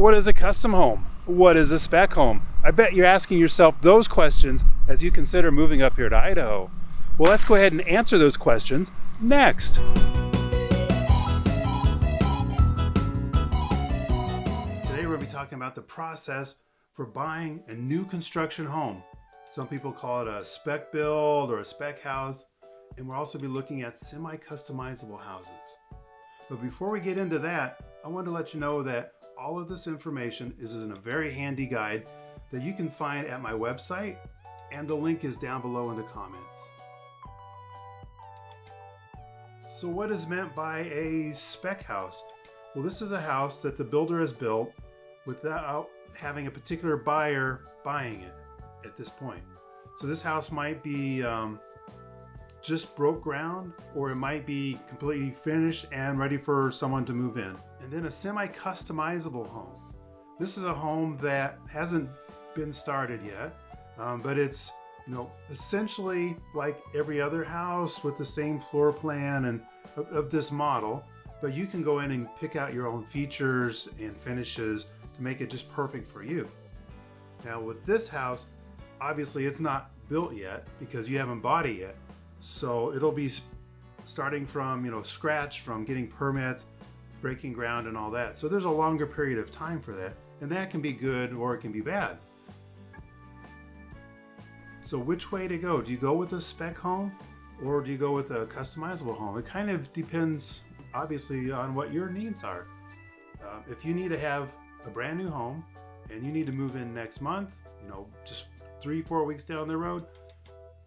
What is a custom home? What is a spec home? I bet you're asking yourself those questions as you consider moving up here to Idaho. Well, let's go ahead and answer those questions next. Today we're going to be talking about the process for buying a new construction home. Some people call it a spec build or a spec house, and we'll also be looking at semi-customizable houses. But before we get into that, I want to let you know that all of this information is in a very handy guide that you can find at my website, and the link is down below in the comments. So what is meant by a spec house? Well, this is a house that the builder has built without having a particular buyer buying it at this point. So this house might be just broke ground, or it might be completely finished and ready for someone to move in. And then a semi-customizable home. This is a home that hasn't been started yet, but it's essentially like every other house with the same floor plan and of this model, but you can go in and pick out your own features and finishes to make it just perfect for you. Now with this house, obviously it's not built yet because you haven't bought it yet. So it'll be starting from scratch, from getting permits, breaking ground and all that. So there's a longer period of time for that, and that can be good or it can be bad. So which way to go? Do you go with a spec home or do you go with a customizable home? It kind of depends obviously on what your needs are. If you need to have a brand new home and you need to move in next month, just 3-4 weeks down the road,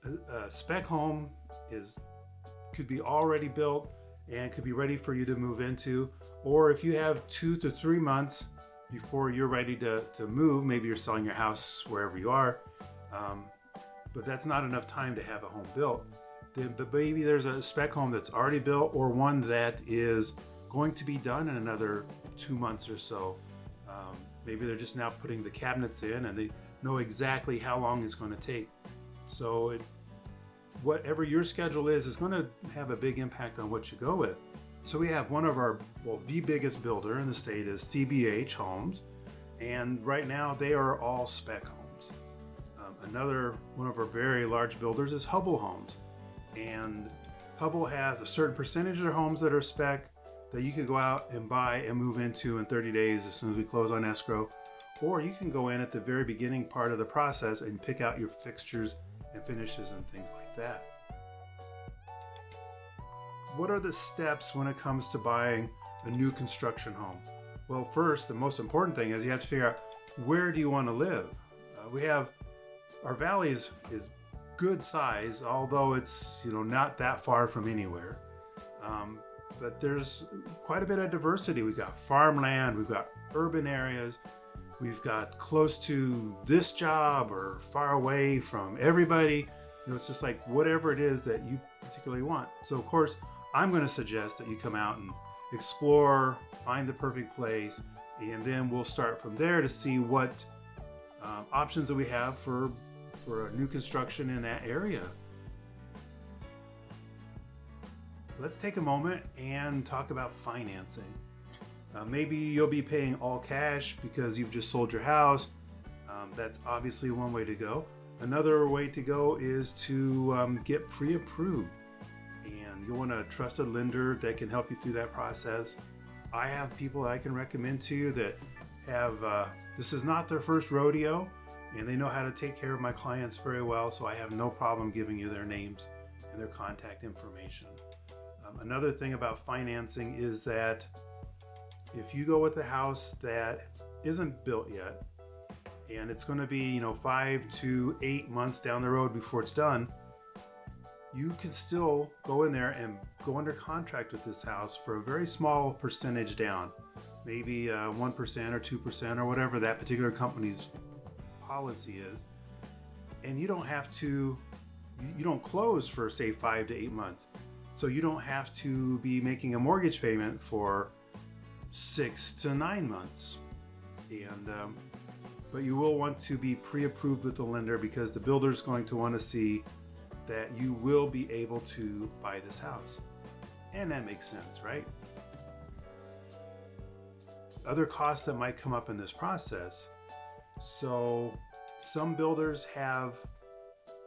a spec home could be already built and could be ready for you to move into. Or if you have 2 to 3 months before you're ready to move, maybe you're selling your house wherever you are, but that's not enough time to have a home built. But maybe there's a spec home that's already built, or one that is going to be done in another 2 months or so. Maybe they're just now putting the cabinets in and they know exactly how long it's going to take. So whatever your schedule is going to have a big impact on what you go with. So we have one of the biggest builder in the state is CBH Homes, and right now they are all spec homes. Another one of our very large builders is Hubble Homes, and Hubble has a certain percentage of their homes that are spec that you can go out and buy and move into in 30 days as soon as we close on escrow, or you can go in at the very beginning part of the process and pick out your fixtures and finishes and things like that. What are the steps when it comes to buying a new construction home? Well, first, the most important thing is you have to figure out, where do you want to live? Our valley is good size, although it's not that far from anywhere. But there's quite a bit of diversity. We've got farmland, we've got urban areas, we've got close to this job or far away from everybody. It's just like whatever it is that you particularly want. So of course, I'm going to suggest that you come out and explore, find the perfect place, and then we'll start from there to see what options that we have for a new construction in that area. Let's take a moment and talk about financing. Maybe you'll be paying all cash because you've just sold your house. That's obviously one way to go. Another way to go is to get pre-approved, and you'll want a trusted lender that can help you through that process. I have people I can recommend to you that have this is not their first rodeo, and they know how to take care of my clients very well, so I have no problem giving you their names and their contact information. Another thing about financing is that if you go with a house that isn't built yet, and it's going to be 5 to 8 months down the road before it's done, you can still go in there and go under contract with this house for a very small percentage down, maybe 1% or 2% or whatever that particular company's policy is, and you don't close for say 5 to 8 months. So you don't have to be making a mortgage payment for 6 to 9 months. But you will want to be pre-approved with the lender because the builder is going to want to see that you will be able to buy this house. And that makes sense, right? other costs that might come up in this process. So some builders have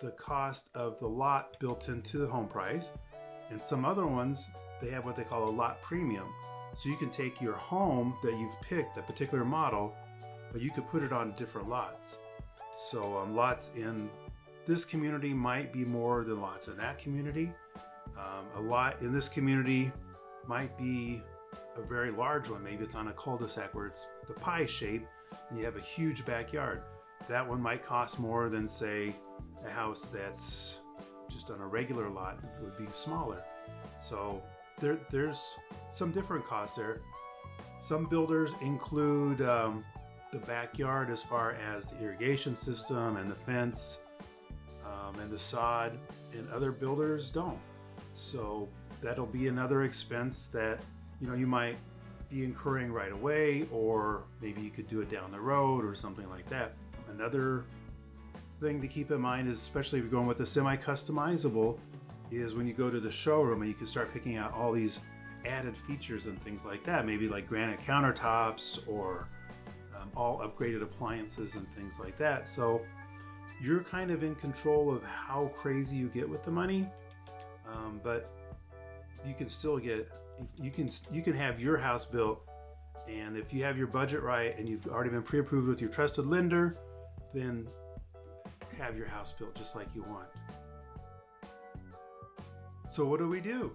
the cost of the lot built into the home price, and some other ones, they have what they call a lot premium. So you can take your home that you've picked, a particular model, but you could put it on different lots. So lots in this community might be more than lots in that community. A lot in this community might be a very large one. Maybe it's on a cul-de-sac where it's the pie shape and you have a huge backyard. That one might cost more than, say, a house that's just on a regular lot. It would be smaller. So there's some different costs there. Some builders include the backyard as far as the irrigation system and the fence and the sod, and other builders don't. So that'll be another expense that you might be incurring right away, or maybe you could do it down the road or something like that. Another thing to keep in mind is, especially if you're going with the semi-customizable, is when you go to the showroom and you can start picking out all these added features and things like that, maybe like granite countertops or all upgraded appliances and things like that. So you're kind of in control of how crazy you get with the money, but you can still you can have your house built, and if you have your budget right and you've already been pre-approved with your trusted lender, then have your house built just like you want. So what do?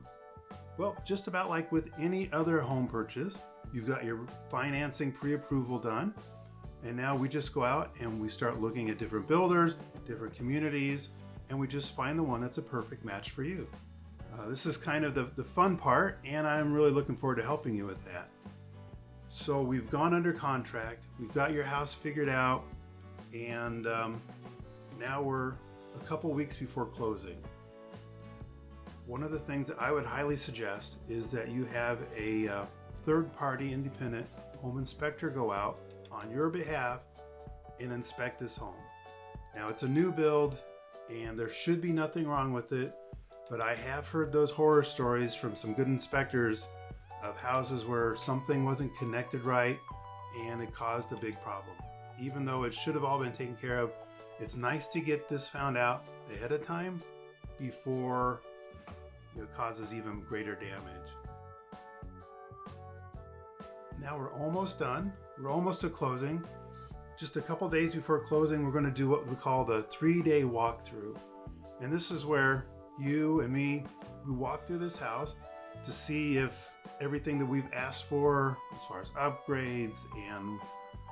Well, just about like with any other home purchase, you've got your financing pre-approval done, and now we just go out and we start looking at different builders, different communities, and we just find the one that's a perfect match for you. This is kind of the fun part, and I'm really looking forward to helping you with that. So we've gone under contract, we've got your house figured out, and now we're a couple weeks before closing. One of the things that I would highly suggest is that you have a third-party independent home inspector go out on your behalf and inspect this home. Now, it's a new build and there should be nothing wrong with it, but I have heard those horror stories from some good inspectors of houses where something wasn't connected right and it caused a big problem. Even though it should have all been taken care of, it's nice to get this found out ahead of time before it causes even greater damage. Now we're almost done. We're almost to closing. Just a couple days before closing, we're going to do what we call the 3-day walkthrough. And this is where you and me, we walk through this house to see if everything that we've asked for as far as upgrades and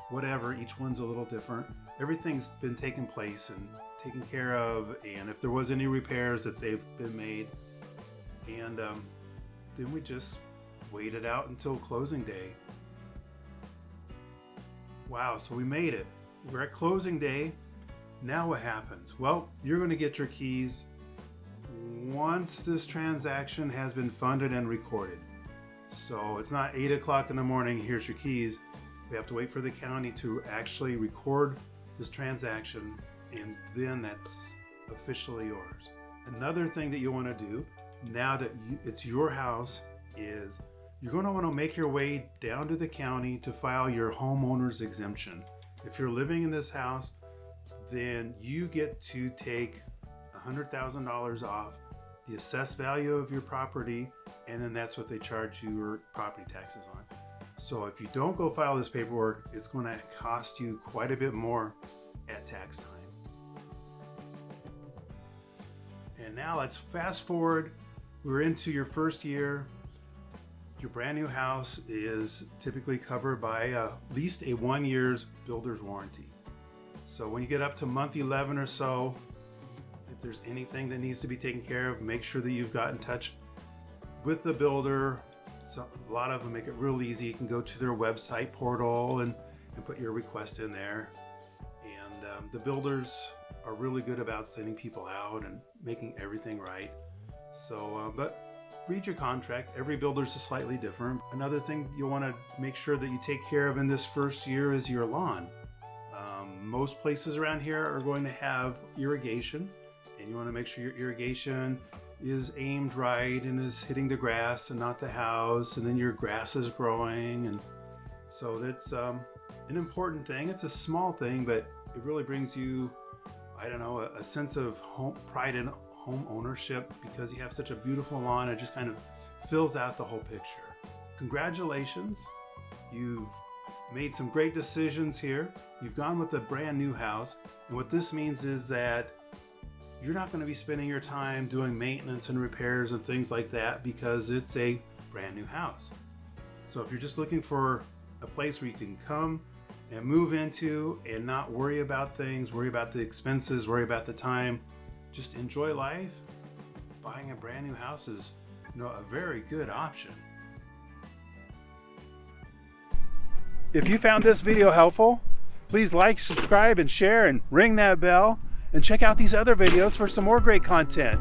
whatever, each one's a little different, everything's been taken place and taken care of, and if there was any repairs that they've been made. And then we just wait it out until closing day. Wow, so we made it. We're at closing day. Now what happens? Well, you're going to get your keys once this transaction has been funded and recorded. So it's not 8 o'clock in the morning, here's your keys. We have to wait for the county to actually record this transaction, and then that's officially yours. Another thing that you want to do now that it's your house is you're going to want to make your way down to the county to file your homeowner's exemption. If you're living in this house, then you get to take $100,000 off the assessed value of your property, and then that's what they charge you your property taxes on. So if you don't go file this paperwork, it's going to cost you quite a bit more at tax time. And now let's fast forward. We're into your first year. Your brand new house is typically covered by at least a 1 year's builder's warranty. So when you get up to month 11 or so, if there's anything that needs to be taken care of, make sure that you've got in touch with the builder. So a lot of them make it real easy. You can go to their website portal and put your request in there. And the builders are really good about sending people out and making everything right. So, but read your contract. Every builder's is slightly different. Another thing you'll want to make sure that you take care of in this first year is your lawn. Most places around here are going to have irrigation, and you want to make sure your irrigation is aimed right and is hitting the grass and not the house, and then your grass is growing. And So that's an important thing. It's a small thing, but it really brings you, I don't know, a sense of pride in home ownership because you have such a beautiful lawn. It just kind of fills out the whole picture. Congratulations. You've made some great decisions here. You've gone with a brand new house. And what this means is that you're not going to be spending your time doing maintenance and repairs and things like that because it's a brand new house. So if you're just looking for a place where you can come and move into and not worry about things, worry about the expenses, worry about the time, just enjoy life, buying a brand new house is, a very good option. If you found this video helpful, please like, subscribe, and share, and ring that bell. And check out these other videos for some more great content.